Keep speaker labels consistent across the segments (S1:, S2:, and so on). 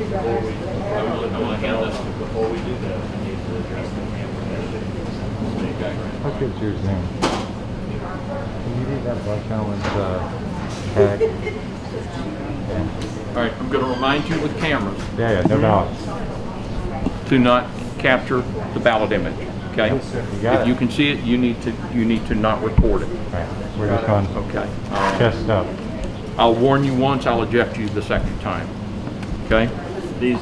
S1: Before we do that, we need to address the camera.
S2: Look at your Zoom. Can you read that black gentleman's tag? Yeah.
S3: All right, I'm going to remind you with cameras
S2: Yeah, no ballots.
S3: to not capture the ballot image. Okay?
S2: You got
S3: If
S2: it.
S3: you can see it, you need to not record it.
S2: Right. We're just going
S3: Okay.
S2: chest up.
S3: I'll warn you once. I'll eject you the second time. Okay?
S1: These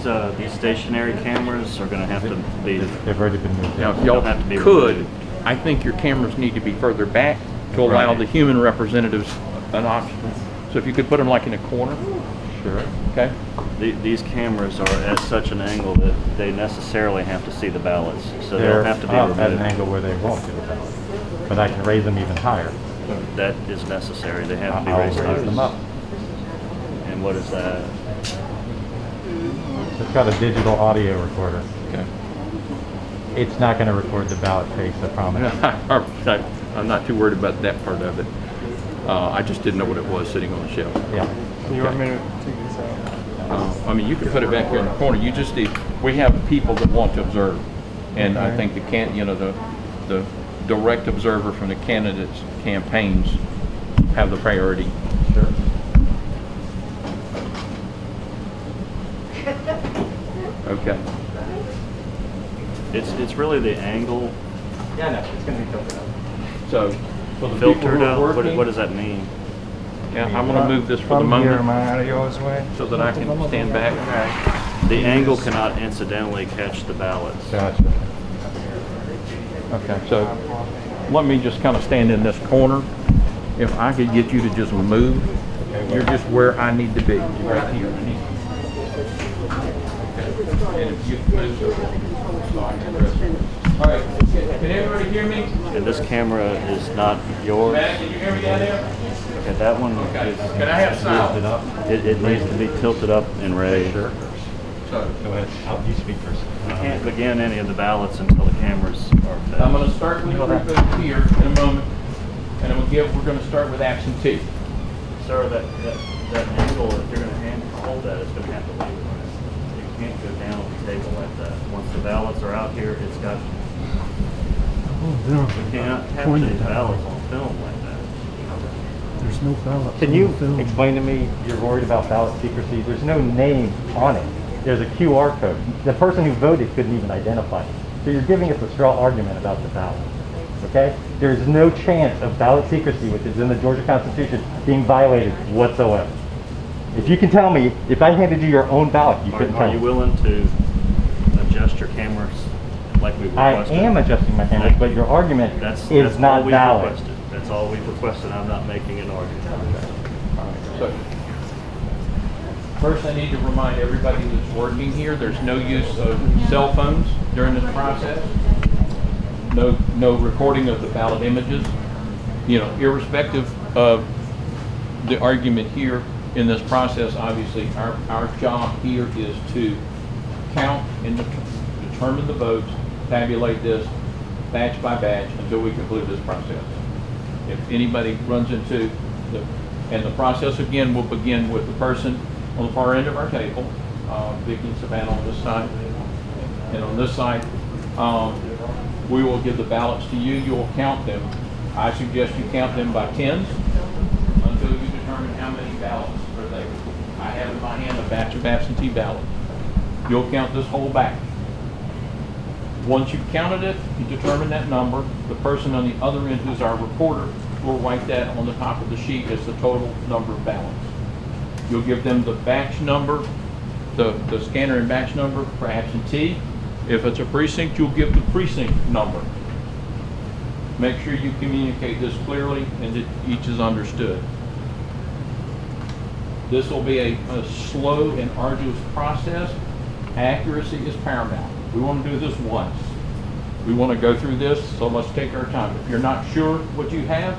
S1: stationary cameras are going to have to be.
S2: They've already been moved.
S3: Now, if
S1: They'll
S3: y'all
S1: have to be
S3: could,
S1: removed.
S3: I think your cameras need to be further back to allow
S2: Right.
S3: the human representatives an option. So if you could put them like in a corner,
S2: Sure.
S3: okay?
S1: These cameras are at such an angle that they necessarily have to see the ballots, so
S2: They're
S1: they'll have to be
S2: up at an
S1: removed.
S2: angle where they won't see the ballot. But I can raise them even higher.
S1: That is necessary. They have to be
S2: I'll
S1: raised
S2: raise them up.
S1: And what is that?
S2: It's got a digital audio recorder.
S3: Okay.
S2: It's not going to record the ballot face, I promise.
S3: I'm not too worried about that part of it. I just didn't know what it was sitting on the shelf.
S2: Yeah.
S4: You want me to take this out?
S3: I mean, you can put it back here in the corner. You just need, we have people that want to observe. And I
S4: Okay.
S3: think the direct observer from the candidates' campaigns have the priority.
S2: Sure.
S3: Okay.
S1: It's really the angle
S2: Yeah, no, it's going to be tilted up.
S3: So, for the people
S1: filtered
S3: who are
S1: out.
S3: working,
S1: What does that mean?
S3: yeah, I'm going to move this for the
S4: From here,
S3: moment
S4: my audio's away.
S3: so that I can stand back.
S1: The angle cannot incidentally catch the ballots.
S2: Gotcha.
S3: Okay, so let me just kind of stand in this corner. If I could get you to just move, you're just where I need to be, right here. Okay. And if you move, so I can address it. All right, can everybody hear me?
S1: And this camera is not yours.
S3: Matt, can you hear me down there?
S1: Okay, that one
S3: Okay,
S1: is,
S3: can I have sound?
S1: it needs to be tilted up and raised.
S2: Sure.
S3: So,
S2: Go ahead. You speak first.
S1: You can't begin any of the ballots until the cameras are fed.
S3: I'm going to start with the vote here in a moment, and we're going to start with absentee.
S1: Sir, that angle, if you're going to hold that, it's going to have to leave it. You can't go down the table like that. Once the ballots are out here, it's got, you cannot capture these ballots on film like that.
S4: There's no ballot.
S2: Can you explain to me, you're worried about ballot secrecy? There's no name on it. There's a QR code. The person who voted couldn't even identify it. So you're giving us a straw argument about the ballot. Okay? There's no chance of ballot secrecy, which is in the Georgia Constitution, being violated whatsoever. If you can tell me, if I handed you your own ballot, you couldn't
S1: Are
S2: tell
S1: you
S2: me.
S1: willing to adjust your cameras like we
S2: I
S1: requested?
S2: am adjusting my cameras, but your argument
S1: That's
S2: is
S1: all
S2: not
S1: we
S2: valid.
S1: requested. That's all we requested. I'm not making an argument.
S3: So, first I need to remind everybody that's working here, there's no use of cell phones during this process. No recording of the ballot images. You know, irrespective of the argument here in this process, obviously our job here is to count and determine the votes, tabulate this batch by batch until we conclude this process. If anybody runs into and the process again will begin with the person on the far end of our table, Vicki and Savannah on this side, and on this side, we will give the ballots to you. You will count them. I suggest you count them by tens until you determine how many ballots are there. I have in my hand a batch of absentee ballots. You'll count this whole batch. Once you've counted it, you determine that number. The person on the other end, who's our reporter, will write that on the top of the sheet as the total number of ballots. You'll give them the batch number, the scanner and batch number for absentee. If it's a precinct, you'll give the precinct number. Make sure you communicate this clearly and that each is understood. This will be a slow and arduous process. Accuracy is paramount. We want to do this once. We want to go through this, so let's take our time. If you're not sure what you have,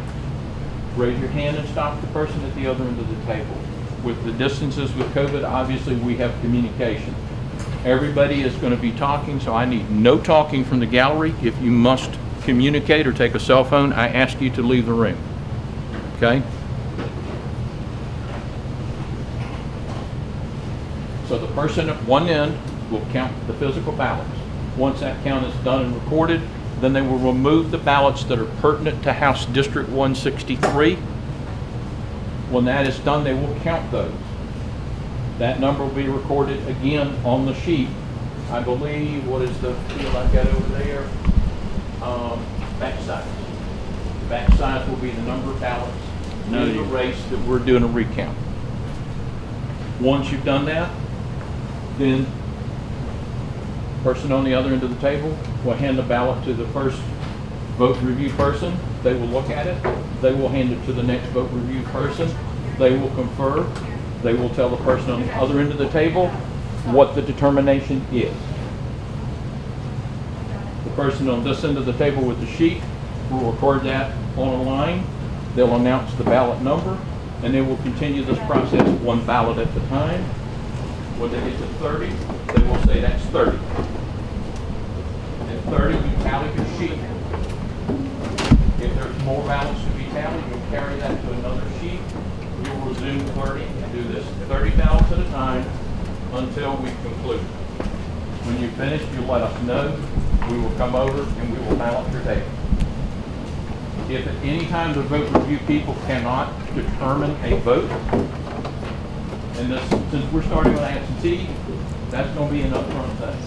S3: raise your hand and stop the person at the other end of the table. With the distances with COVID, obviously we have communication. Everybody is going to be talking, so I need no talking from the gallery. If you must communicate or take a cell phone, I ask you to leave the room. Okay? So the person at one end will count the physical ballots. Once that count is done and recorded, then they will remove the ballots that are pertinent to House District 163. When that is done, they will count those. That number will be recorded again on the sheet. I believe, what is the field I've got over there? Back size. Back size will be the number of ballots in the race that we're doing a recount. Once you've done that, then person on the other end of the table will hand the ballot to the first vote review person. They will look at it. They will hand it to the next vote review person. They will confer. They will tell the person on the other end of the table what the determination is. The person on this end of the table with the sheet will record that on a line. They'll announce the ballot number, and they will continue this process one ballot at a time. When they get to 30, they will say that's 30. At 30, you tally your sheet. If there's more ballots to be tallied, you'll carry that to another sheet. You'll resume 30 and do this 30 ballots at a time until we conclude. When you finish, you'll let us know. We will come over and we will ballot your table. If at any time the vote review people cannot determine a vote, and this, since we're starting with absentee, that's going to be an upfront thing.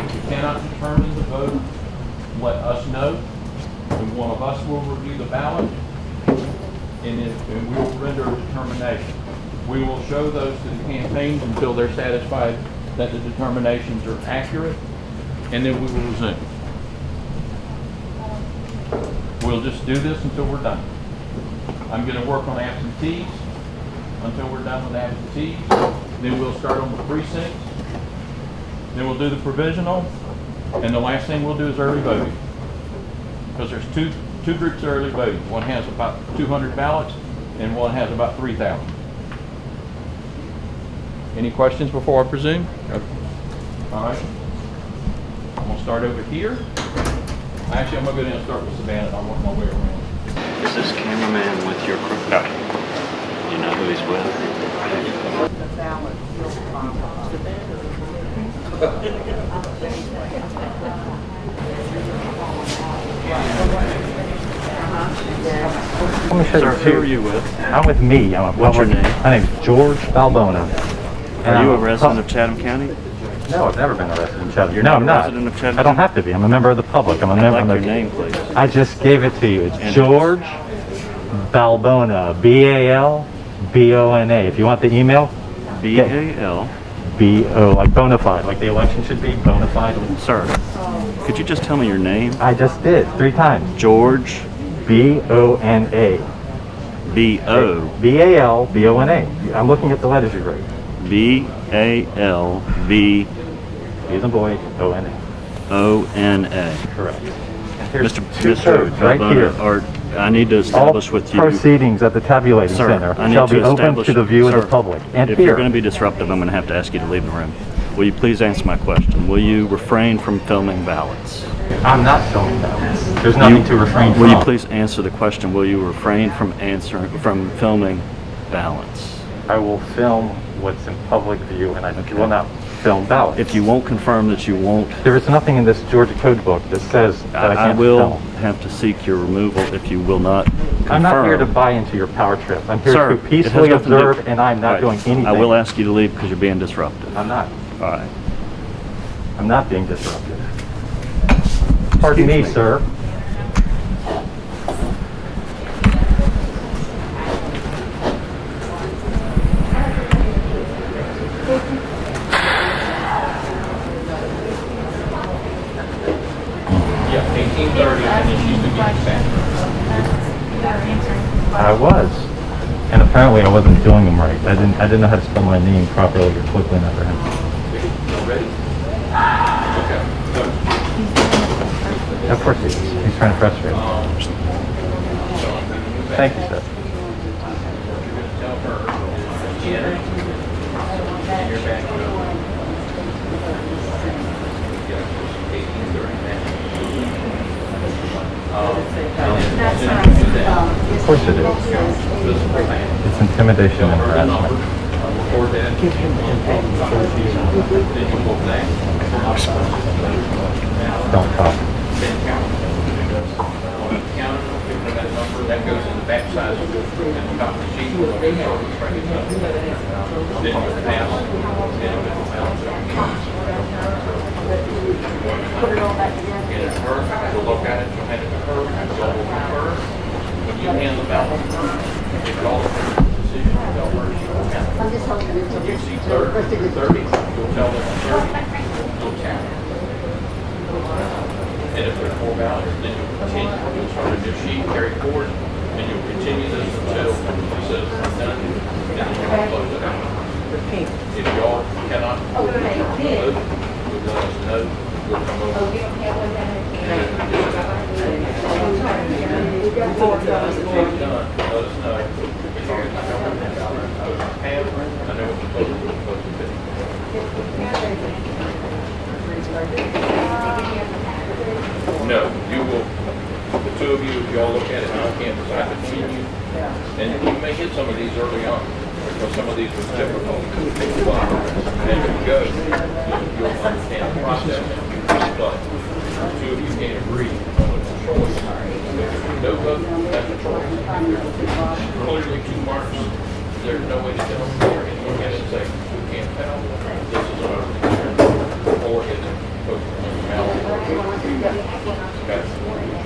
S3: If you cannot determine the vote, let us know, and one of us will review the ballot, and we will render a determination. We will show those to the campaigns until they're satisfied that the determinations are accurate, and then we will resume. We'll just do this until we're done. I'm going to work on absentees until we're done with absentees. Then we'll start on the precincts. Then we'll do the provisional. And the last thing we'll do is early voting. Because there's two groups of early voting. One has about 200 ballots and one has about 3,000. Any questions before I presume? Okay. All right. I'm going to start over here. Actually, I'm going to go down and start with Savannah. I'll work my way around.
S1: Is this cameraman with your crew? No. You know who he's with?
S2: Let me show
S1: Sir,
S2: you
S1: who
S2: two.
S1: are you with?
S2: I'm with me. I'm a
S1: What's your
S2: public-
S1: name?
S2: My name's George Balbona.
S1: Are you a resident of Chatham County?
S2: No, I've never been a resident of Chatham.
S1: You're
S2: no,
S1: not
S2: I'm
S1: a
S2: not.
S1: resident of Chatham
S2: I don't
S1: County?
S2: have to be. I'm a member of the public. I'm a
S1: I'd
S2: member.
S1: like
S2: I'm
S1: your
S2: a-
S1: name, please.
S2: I just gave it to you. It's
S1: And
S2: George Balbona. B-A-L-B-O-N-A. If you want the email,
S1: B-A-L.
S2: B-O, like bona fide, like the election should be bona fide.
S1: Sir, could you just tell me your name?
S2: I just did 3 times.
S1: George
S2: B-O-N-A.
S1: B-O.
S2: B-A-L-B-O-N-A. I'm looking at the letters you wrote.
S1: B-A-L-B.
S2: B as in boy, O-N-A.
S1: O-N-A.
S2: Correct. And here's
S1: Mr.
S2: two codes right here.
S1: Or I need to
S2: All
S1: establish with you.
S2: proceedings at the tabulating
S1: Sir,
S2: center
S1: I need
S2: shall
S1: to
S2: be open
S1: establish.
S2: to the view of
S1: Sir,
S2: the public. And
S1: if
S2: here,
S1: you're going to be disruptive, I'm going to have to ask you to leave the room. Will you please answer my question? Will you refrain from filming ballots?
S2: I'm not filming ballots. There's nothing to refrain from.
S1: Will you please answer the question? Will you refrain from filming ballots?
S2: I will film what's in public view, and I will not film ballots.
S1: If you won't confirm that you won't,
S2: There is nothing in this Georgia code book that says that I
S1: I
S2: can't
S1: will
S2: film.
S1: have to seek your removal if you will not confirm.
S2: I'm not here to buy into your power trip. I'm here
S1: Sir,
S2: to
S1: it has
S2: peacefully
S1: nothing to do-
S2: observe, and I'm not
S1: Right.
S2: doing anything.
S1: I will ask you to leave because you're being disruptive.
S2: I'm not.
S1: All right.
S2: I'm not being disruptive. Pardon me,
S1: Excuse me.
S2: sir.
S3: Yeah, 1830, and then she's going to get back.
S2: I was. And apparently I wasn't doing them right. I didn't know how to spell my name properly or quickly enough for him.
S3: You ready? Okay.
S2: Of course he is. He's trying to frustrate me. Thank you, sir.
S3: Tell her. Jen. And you're back. 1830.
S2: Of course it is. It's intimidation and harassment.
S3: Record then you go back.
S2: Don't talk.
S3: Then count. Count it, pick up that number, that goes in the back side of the top of the sheet. Then you pass, then you balance it. Get it to her, you'll look at it, you'll hand it to her, you'll confirm. When you hand the balance, if y'all make a decision, they'll work, she will count. When you see 30, you'll tell them 30, you'll count. And if there's more ballots, then you'll continue, you'll start a new sheet, carry forward, and you'll continue this until it says it's done, and then you'll close it out. If y'all cannot vote, you'll let us know, we'll come over. If it's done, let us know. As long as I know what that ballot I know what you're supposed to do. No, you will, the two of you, if you all look at it, I can't decide between you. And you may hit some of these early on, because some of these were difficult. But as you go, you'll understand the process. But the two of you can't agree on a choice. No vote, that's a choice. There's clearly two marks. There's no way to tell them here. And look at it and say, we can't tell. This is what or is it posted on the ballot? Okay.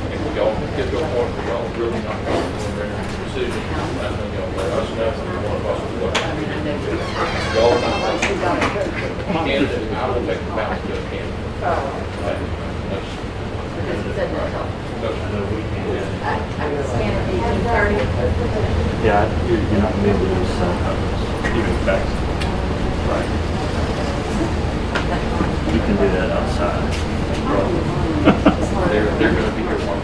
S3: If y'all get to a point where y'all really not comfortable in their decision, that's when y'all let us know and one of us will look at it. Y'all are not candidate, I will take the ballot to a candidate. Okay.
S1: Yeah, you're not able to use cell phones, even fax. Right. You can do that outside.
S3: They're going to be here one.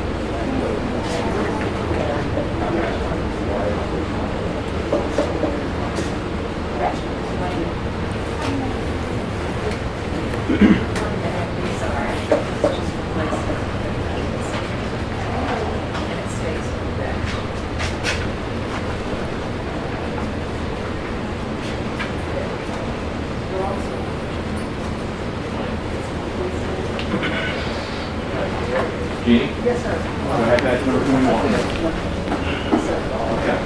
S3: Jeannie? Yes, sir. Go ahead, that's number 21. Okay.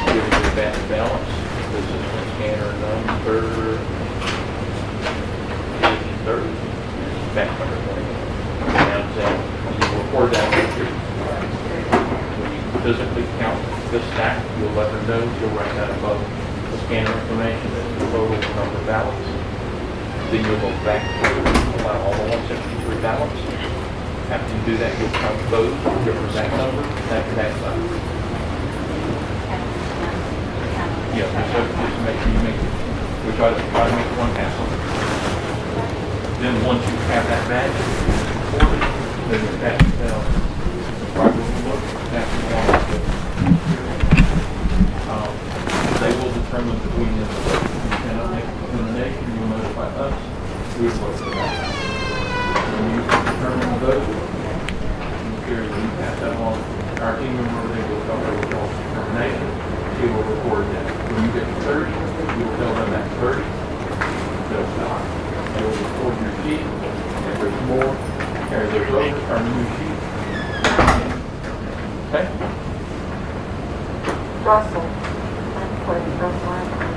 S3: Give you the back balance. This is the scanner number 30. Back number 20. And you record that picture. When you physically count this stack, you'll let her know. You'll write that above the scanner information and the total number of ballots. Then you'll go back to all the 163 ballots. After you do that, you'll count those, give her that number, that side. Yeah, just make sure you make it. We try to make one hassle. Then once you have that badge, it's recorded, then you pass it down. Right when you look, that's the one. They will determine between them. You cannot make a determination, you'll notify us. We will vote for that. When you determine the vote, when you pass that along, our team member, they will tell her what y'all's determination. She will record that. When you get to 30, you will tell them that's 30. They'll stop. They will record your sheet. If there's more, carry those over, our new sheet. Okay?
S5: Russell. I'm putting Russell.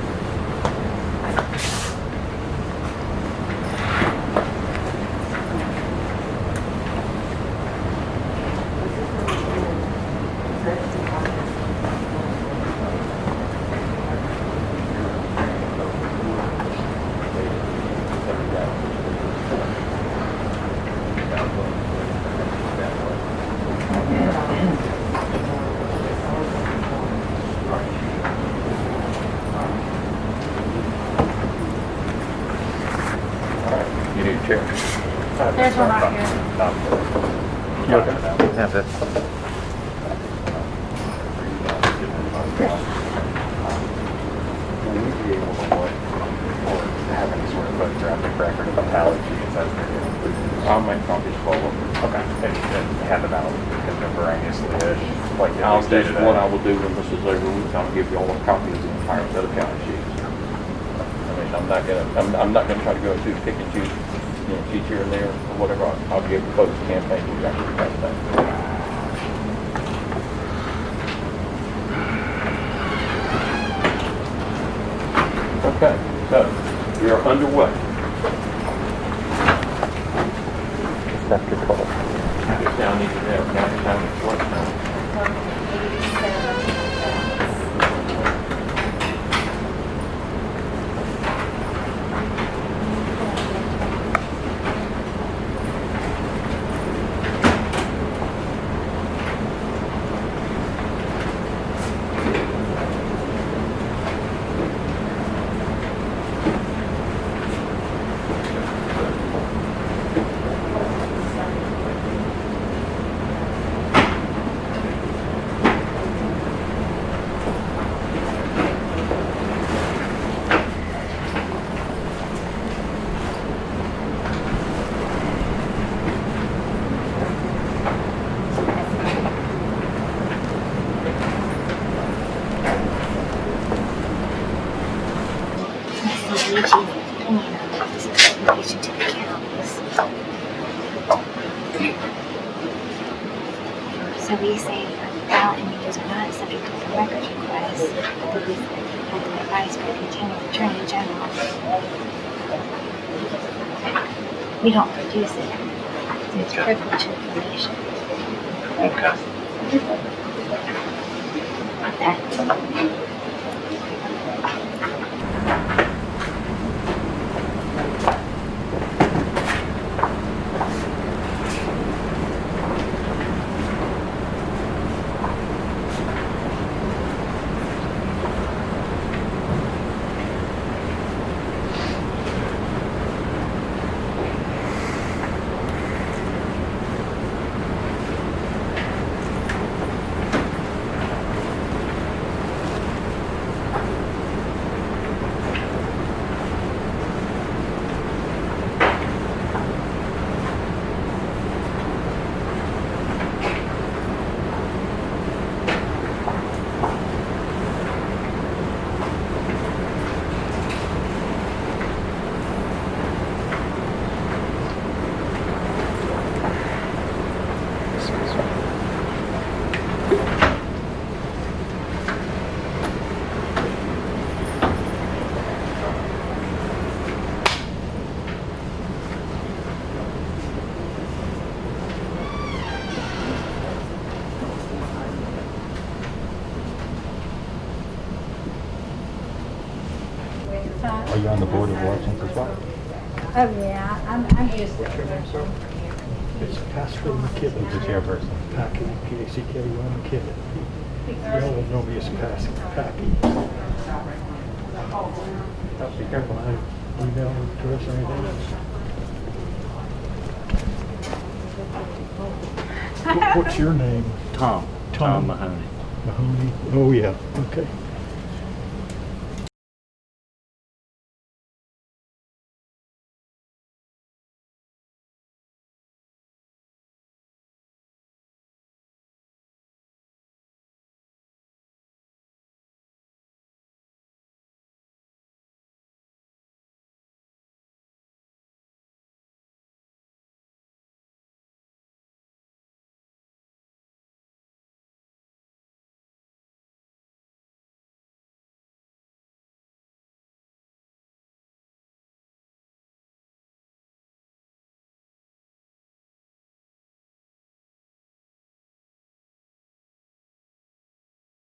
S6: There's one right here.
S2: You okay? That's it.
S7: Will we be able to look or have any sort of photographic record of the ballot sheets as they're getting?
S3: I'll make copies of all of them.
S7: Okay. And have the ballot contemporaneously-ish. like
S3: I'll
S7: we stated.
S3: just, what I will do when this is over, I'll give you all a copy of the entire set of county sheets. I mean, I'm not gonna try to go into pick and choose, sheets here and there, or whatever. I'll give the folks campaign exactly the same thing. Okay, so we are underway.
S2: After 12.
S3: I guess now I need to have county time and select time.
S6: So we say ballot images are not subject to the records request, but these have been advised by the Attorney General. We don't produce it. It's privileged information.
S7: Okay.
S6: That
S2: Are you on the Board of Elections as well?
S8: Oh, yeah, I'm just.
S4: It's Pastor McKibben.
S2: Who's the chairperson?
S4: Packy, P-A-C-K-Y McKibben. You all know me as Packy. Be careful, I email address or anything else. What's your name?
S1: Tom
S4: Tom.
S1: Mahoney.
S4: Mahoney? Oh, yeah, okay.